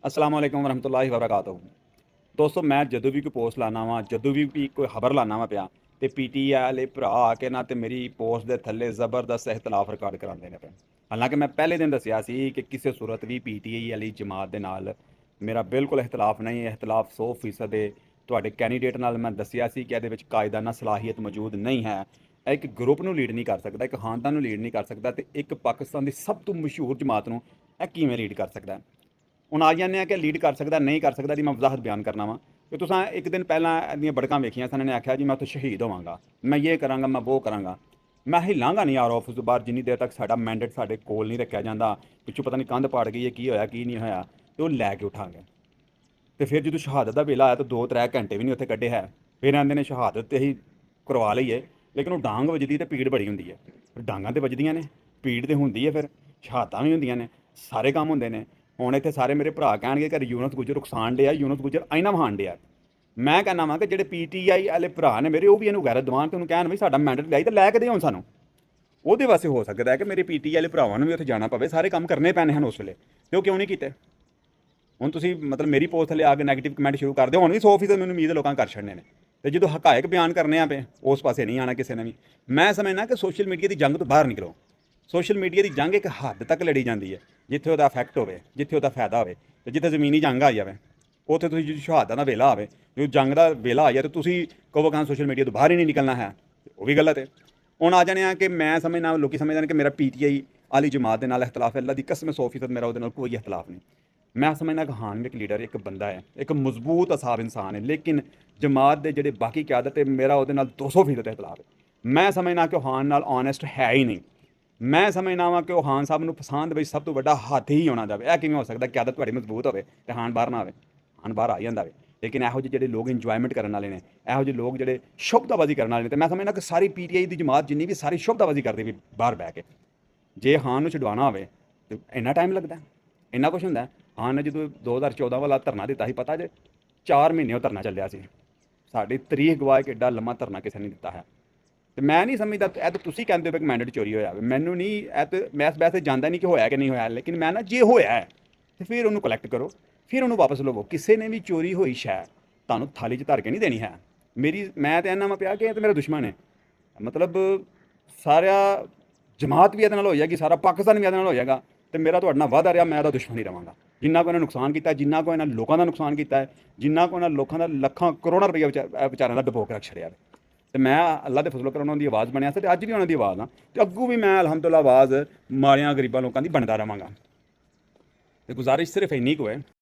अस्सलाम वालेकुम वरहमतुल्लाहि वबरकातुहू। दोस्तों मैं ਜਦੋਂ ਵੀ ਕੋਈ ਪੋਸਟ ਲਾਣਾ ਵਾ ਜਦੋਂ ਵੀ ਕੋਈ ਖਬਰ ਲਾਣਾ ਵਾ ਪਿਆ ਤੇ ਪੀਟੀਆਈ ਵਾਲੇ ਭਰਾ ਆ ਕੇ ਨਾ ਤੇ ਮੇਰੀ ਪੋਸਟ ਦੇ ਥੱਲੇ ਜ਼ਬਰਦਸਤ ਇਖਤਲਾਫ ਰਿਕਾਰਡ ਕਰਾਉਂਦੇ ਨੇ ਪਏ। ਹਾਲਾਂਕਿ ਮੈਂ ਪਹਿਲੇ ਦਿਨ ਦੱਸਿਆ ਸੀ ਕਿ ਕਿਸੇ ਸੂਰਤ ਵੀ ਪੀਟੀਆਈ ਵਾਲੀ ਜਮਾਤ ਦੇ ਨਾਲ ਮੇਰਾ ਬਿਲਕੁਲ ਇਖਤਲਾਫ ਨਹੀਂ ਹੈ। ਇਖਤਲਾਫ 100% ਦੇ ਤੁਹਾਡੇ ਕੈਂਡੀਡੇਟ ਨਾਲ ਮੈਂ ਦੱਸਿਆ ਸੀ ਕਿ ਇਹਦੇ ਵਿੱਚ ਕਾਇਦਾਨਾ ਸਲਾਹੀਅਤ ਮੌਜੂਦ ਨਹੀਂ ਹੈ। ਇਹ ਇੱਕ ਗਰੁੱਪ ਨੂੰ ਲੀਡ ਨਹੀਂ ਕਰ ਸਕਦਾ, ਇੱਕ ਖਾਨਦਾਨ ਨੂੰ ਲੀਡ ਨਹੀਂ ਕਰ ਸਕਦਾ ਤੇ ਇੱਕ ਪਾਕਿਸਤਾਨ ਦੀ ਸਭ ਤੋਂ ਮਸ਼ਹੂਰ ਜਮਾਤ ਨੂੰ ਇਹ ਕਿਵੇਂ ਲੀਡ ਕਰ ਸਕਦਾ ਹੈ। ਹੁਣ ਆ ਜਾਂਦੇ ਆ ਕਿ ਲੀਡ ਕਰ ਸਕਦਾ ਨਹੀਂ ਕਰ ਸਕਦਾ ਦੀ ਮੈਂ ਵਜ਼ਾਹਤ ਬਿਆਨ ਕਰਨਾ ਵਾ ਕਿ ਤੁਸੀਂ ਇੱਕ ਦਿਨ ਪਹਿਲਾਂ ਇਹਦੀਆਂ ਬੜਕਾਂ ਵੇਖੀਆਂ ਸਨ। ਇਹਨੇ ਆਖਿਆ ਜੀ ਮੈਂ ਉੱਥੇ ਸ਼ਹੀਦ ਹੋਵਾਂਗਾ, ਮੈਂ ਇਹ ਕਰਾਂਗਾ, ਮੈਂ ਉਹ ਕਰਾਂਗਾ। ਮੈਂ ਹਿਲਾਂਗਾ ਨਹੀਂ ਯਾਰ ਆਫਿਸ ਤੋਂ ਬਾਹਰ ਜਿੰਨੀ ਦੇਰ ਤੱਕ ਸਾਡਾ ਮੈਂਡੇਟ ਸਾਡੇ ਕੋਲ ਨਹੀਂ ਰੱਖਿਆ ਜਾਂਦਾ। ਪਿੱਛੋਂ ਪਤਾ ਨਹੀਂ ਕੰਧ ਪਾੜ ਗਈ ਹੈ, ਕੀ ਹੋਇਆ ਕੀ ਨਹੀਂ ਹੋਇਆ, ਤੇ ਉਹ ਲੈ ਕੇ ਉਠਾਂਗੇ। ਤੇ ਫਿਰ ਜਦੋਂ ਸ਼ਹਾਦਤ ਦਾ ਵੇਲਾ ਆਇਆ ਤਾਂ 2-3 ਘੰਟੇ ਵੀ ਨਹੀਂ ਉੱਥੇ ਕੱਢੇ ਹੈ। ਫਿਰ ਆਂਦੇ ਨੇ ਸ਼ਹਾਦਤ ਤੇ ਹੀ ਕਰਵਾ ਲਈਏ, ਲੇਕਿਨ ਉਹ ਡਾਂਗ ਵੱਜਦੀ ਤੇ ਪੀੜ ਬੜੀ ਹੁੰਦੀ ਹੈ। ਫਿਰ ਡਾਂਗਾਂ ਤੇ ਵੱਜਦੀਆਂ ਨੇ, ਪੀੜ ਤੇ ਹੁੰਦੀ ਹੈ, ਫਿਰ ਸ਼ਹਾਦਤਾਂ ਵੀ ਹੁੰਦੀਆਂ ਨੇ, ਸਾਰੇ ਕੰਮ ਹੁੰਦੇ ਨੇ। ਹੁਣ ਇੱਥੇ ਸਾਰੇ ਮੇਰੇ ਭਰਾ ਕਹਿਣਗੇ ਕਿ ਯੂਨਸ ਗੁੱਜਰ ਨੁਕਸਾਨ ਡਿਆ, ਯੂਨਸ ਗੁੱਜਰ ਆਈਨਾ ਵਹਾਣ ਡਿਆ। ਮੈਂ ਕਹਿੰਦਾ ਵਾਂ ਕਿ ਜਿਹੜੇ ਪੀਟੀਆਈ ਵਾਲੇ ਭਰਾ ਨੇ ਮੇਰੇ, ਉਹ ਵੀ ਇਹਨੂੰ ਗੈਰਤ ਦਿਵਾਨ ਤੇ ਉਹਨੂੰ ਕਹਿਣ ਵੀ ਸਾਡਾ ਮੈਂਡੇਟ ਲਿਆਈ ਤਾਂ ਲੈ ਕੇ ਦੇ ਹੁਣ ਸਾਨੂੰ। ਉਹਦੇ ਵਾਸਤੇ ਹੋ ਸਕਦਾ ਹੈ ਕਿ ਮੇਰੇ ਪੀਟੀਆਈ ਵਾਲੇ ਭਰਾਵਾਂ ਨੂੰ ਵੀ ਉੱਥੇ ਜਾਣਾ ਪਵੇ, ਸਾਰੇ ਕੰਮ ਕਰਨੇ ਪੈਣੇ ਹਨ ਉਸ ਵੇਲੇ, ਤੇ ਉਹ ਕਿਉਂ ਨਹੀਂ ਕੀਤੇ। ਹੁਣ ਤੁਸੀਂ ਮਤਲਬ ਮੇਰੀ ਪੋਸਟ ਥੱਲੇ ਆ ਕੇ ਨੈਗੇਟਿਵ ਕਮੈਂਟ ਸ਼ੁਰੂ ਕਰ ਦਿਓ। ਹੁਣ ਵੀ 100% ਮੈਨੂੰ ਉਮੀਦ ਲੋਕਾਂ ਕਰ ਛੱਡਣੇ ਨੇ, ਤੇ ਜਦੋਂ ਹਕਾਇਕ ਬਿਆਨ ਕਰਨੇ ਆ ਪਏ ਉਸ ਪਾਸੇ ਨਹੀਂ ਆਣਾ ਕਿਸੇ ਨੇ ਵੀ। ਮੈਂ ਸਮਝਦਾ ਕਿ ਸੋਸ਼ਲ ਮੀਡੀਆ ਦੀ ਜੰਗ ਤੋਂ ਬਾਹਰ ਨਿਕਲੋ। ਸੋਸ਼ਲ ਮੀਡੀਆ ਦੀ ਜੰਗ ਇੱਕ ਹੱਦ ਤੱਕ ਲੜੀ ਜਾਂਦੀ ਹੈ, ਜਿੱਥੇ ਉਹਦਾ ਇਫੈਕਟ ਹੋਵੇ, ਜਿੱਥੇ ਉਹਦਾ ਫਾਇਦਾ ਹੋਵੇ, ਤੇ ਜਿੱਥੇ ਜ਼ਮੀਨੀ ਜੰਗ ਆ ਜਾਵੇ ਉੱਥੇ ਤੁਸੀਂ ਜਦੋਂ ਸ਼ਹਾਦਤਾਂ ਦਾ ਵੇਲਾ ਆਵੇ, ਜਦੋਂ ਜੰਗ ਦਾ ਵੇਲਾ ਆ ਜਾਏ ਤਾਂ ਤੁਸੀਂ ਕਹੋ ਕਿ ਸੋਸ਼ਲ ਮੀਡੀਆ ਤੋਂ ਬਾਹਰ ਹੀ ਨਹੀਂ ਨਿਕਲਣਾ ਹੈ, ਉਹ ਵੀ ਗਲਤ ਹੈ। ਹੁਣ ਆ ਜਾਣੇ ਆ ਕਿ ਮੈਂ ਸਮਝਣਾ, ਲੋਕੀ ਸਮਝਦੇ ਨੇ ਕਿ ਮੇਰਾ ਪੀਟੀਆਈ ਵਾਲੀ ਜਮਾਤ ਦੇ ਨਾਲ ਇਖਤਲਾਫ ਹੈ। ਅੱਲਾ ਦੀ ਕਸਮ 100% ਮੇਰਾ ਉਹਦੇ ਨਾਲ ਕੋਈ ਇਖਤਲਾਫ ਨਹੀਂ। ਮੈਂ ਸਮਝਦਾ ਕਿ ਹਾਂ ਇੱਕ ਲੀਡਰ, ਇੱਕ ਬੰਦਾ ਹੈ, ਇੱਕ ਮਜ਼ਬੂਤ ਅਸਾਬ ਇਨਸਾਨ ਹੈ, ਲੇਕਿਨ ਜਮਾਤ ਦੇ ਜਿਹੜੇ ਬਾਕੀ ਕਿਆਦਤ ਹੈ ਮੇਰਾ ਉਹਦੇ ਨਾਲ 200% ਇਖਤਲਾਫ ਹੈ। ਮੈਂ ਸਮਝਦਾ ਕਿ ਉਹ ਹਾਨ ਨਾਲ ਓਨੈਸਟ ਹੈ ਹੀ ਨਹੀਂ। ਮੈਂ ਸਮਝਦਾ ਵਾਂ ਕਿ ਉਹ ਹਾਨ ਸਾਹਿਬ ਨੂੰ ਪਸੰਦ ਵਿੱਚ ਸਭ ਤੋਂ ਵੱਡਾ ਹੱਥ ਹੀ ਹੋਣਾ ਜਾਵੇ। ਇਹ ਕਿਵੇਂ ਹੋ ਸਕਦਾ ਕਿ ਆਦਤ ਤੁਹਾਡੀ ਮਜ਼ਬੂਤ ਹੋਵੇ ਤੇ ਹਾਨ ਬਾਹਰ ਨਾ ਆਵੇ? ਹਾਨ ਬਾਹਰ ਆ ਜਾਂਦਾ ਵੇ, ਲੇਕਿਨ ਇਹੋ ਜਿਹੇ ਜਿਹੜੇ ਲੋਕ ਇੰਜੋਇਮੈਂਟ ਕਰਨ ਵਾਲੇ ਨੇ, ਇਹੋ ਜਿਹੇ ਲੋਕ ਜਿਹੜੇ ਸ਼ੁਭਤਾਬਾਜ਼ੀ ਕਰਨ ਵਾਲੇ ਨੇ, ਤੇ ਮੈਂ ਸਮਝਦਾ ਕਿ ਸਾਰੀ ਪੀਟੀਆਈ ਦੀ ਜਮਾਤ ਜਿੰਨੀ ਵੀ ਸਾਰੀ ਸ਼ੁਭਤਾਬਾਜ਼ੀ ਕਰਦੀ ਵੀ ਬਾਹਰ ਬਹਿ ਕੇ। ਜੇ ਹਾਨ ਨੂੰ ਛਡਵਾਉਣਾ ਹੋਵੇ ਤੇ ਇੰਨਾ ਟਾਈਮ ਲੱਗਦਾ, ਇੰਨਾ ਕੁਛ ਹੁੰਦਾ। ਹਾਨ ਨੇ ਜਦੋਂ 2014 ਵਾਲਾ ਧਰਨਾ ਦਿੱਤਾ ਸੀ, ਪਤਾ ਜੇ 4 ਮਹੀਨੇ ਉਹ ਧਰਨਾ ਚੱਲਿਆ ਸੀ। ਸਾਡੀ ਤਰੀਕ ਗਵਾਹ ਕਿ ਐਡਾ ਲੰਮਾ ਧਰਨਾ ਕਿਸੇ ਨੇ ਦਿੱਤਾ ਹੈ। ਤੇ ਮੈਂ ਨਹੀਂ ਸਮਝਦਾ, ਇਹ ਤਾਂ ਤੁਸੀਂ ਕਹਿੰਦੇ ਹੋ ਕਿ ਮੈਂਡੇਟ ਚੋਰੀ ਹੋਇਆ, ਮੈਨੂੰ ਨਹੀਂ, ਇਹ ਤਾਂ ਮੈਂ ਵੈਸੇ ਜਾਣਦਾ ਨਹੀਂ ਕਿ ਹੋਇਆ ਕਿ ਨਹੀਂ ਹੋਇਆ, ਲੇਕਿਨ ਮੈਂ ਨਾ ਜੇ ਹੋਇਆ ਹੈ ਤੇ ਫਿਰ ਉਹਨੂੰ ਕਲੈਕਟ ਕਰੋ, ਫਿਰ ਉਹਨੂੰ ਵਾਪਸ ਲਵੋ। ਕਿਸੇ ਨੇ ਵੀ ਚੋਰੀ ਹੋਈ ਸ਼ੈ ਤੁਹਾਨੂੰ ਥਾਲੀ 'ਚ ਧਰ ਕੇ ਨਹੀਂ ਦੇਣੀ ਹੈ। ਮੈਂ ਤਾਂ ਇਹਨਾਂ ਮੈਂ ਪਿਆ ਕਿ ਇਹ ਤਾਂ ਮੇਰਾ ਦੁਸ਼ਮਣ ਹੈ, ਮਤਲਬ ਸਾਰਾ ਜਮਾਤ ਵੀ ਇਹਦੇ ਨਾਲ ਹੋ ਜਾਏਗੀ, ਸਾਰਾ ਪਾਕਿਸਤਾਨ ਵੀ ਇਹਦੇ ਨਾਲ ਹੋ ਜਾਏਗਾ, ਤੇ ਮੇਰਾ ਤੁਹਾਡੇ ਨਾਲ ਵਾਅਦਾ ਰਿਹਾ ਮੈਂ ਇਹਦਾ ਦੁਸ਼ਮਣ ਹੀ ਰਵਾਂਗਾ। ਜਿੰਨਾ ਕੋ ਇਹਨਾਂ ਨੁਕਸਾਨ ਕੀਤਾ, ਜਿੰਨਾ ਕੋ ਇਹਨਾਂ ਲੋਕਾਂ ਦਾ ਨੁਕਸਾਨ ਕੀਤਾ ਹੈ, ਜਿੰਨਾ ਕੋ ਇਹਨਾਂ ਲੋਕਾਂ ਦਾ ਲੱਖਾਂ ਕਰੋੜਾਂ ਰੁਪਈਆ ਵਿਚਾਰਿਆਂ ਦਾ ਡੁਬੋ ਕੇ ਰੱਖ ਛੜਿਆ। ਤੇ ਮੈਂ ਅੱਲਾ ਦੇ ਫਜ਼ਲ ਕਰਨ ਉਹਨਾਂ ਦੀ ਆਵਾਜ਼ ਬਣਿਆ ਸੀ, ਤੇ ਅੱਜ ਵੀ ਉਹਨਾਂ ਦੀ ਆਵਾਜ਼ ਆ, ਤੇ ਅੱਗੋਂ ਵੀ ਮੈਂ ਅਲਹਮਦੁਲਿਲਾ ਆਵਾਜ਼ ਮਾਰਿਆਂ ਗਰੀਬਾਂ ਲੋਕਾਂ ਦੀ ਬਣਦਾ ਰਵਾਂਗਾ। ਤੇ ਗੁਜ਼ਾਰਿਸ਼ ਸਿਰਫ ਇੰਨੀ ਕੁ ਹੈ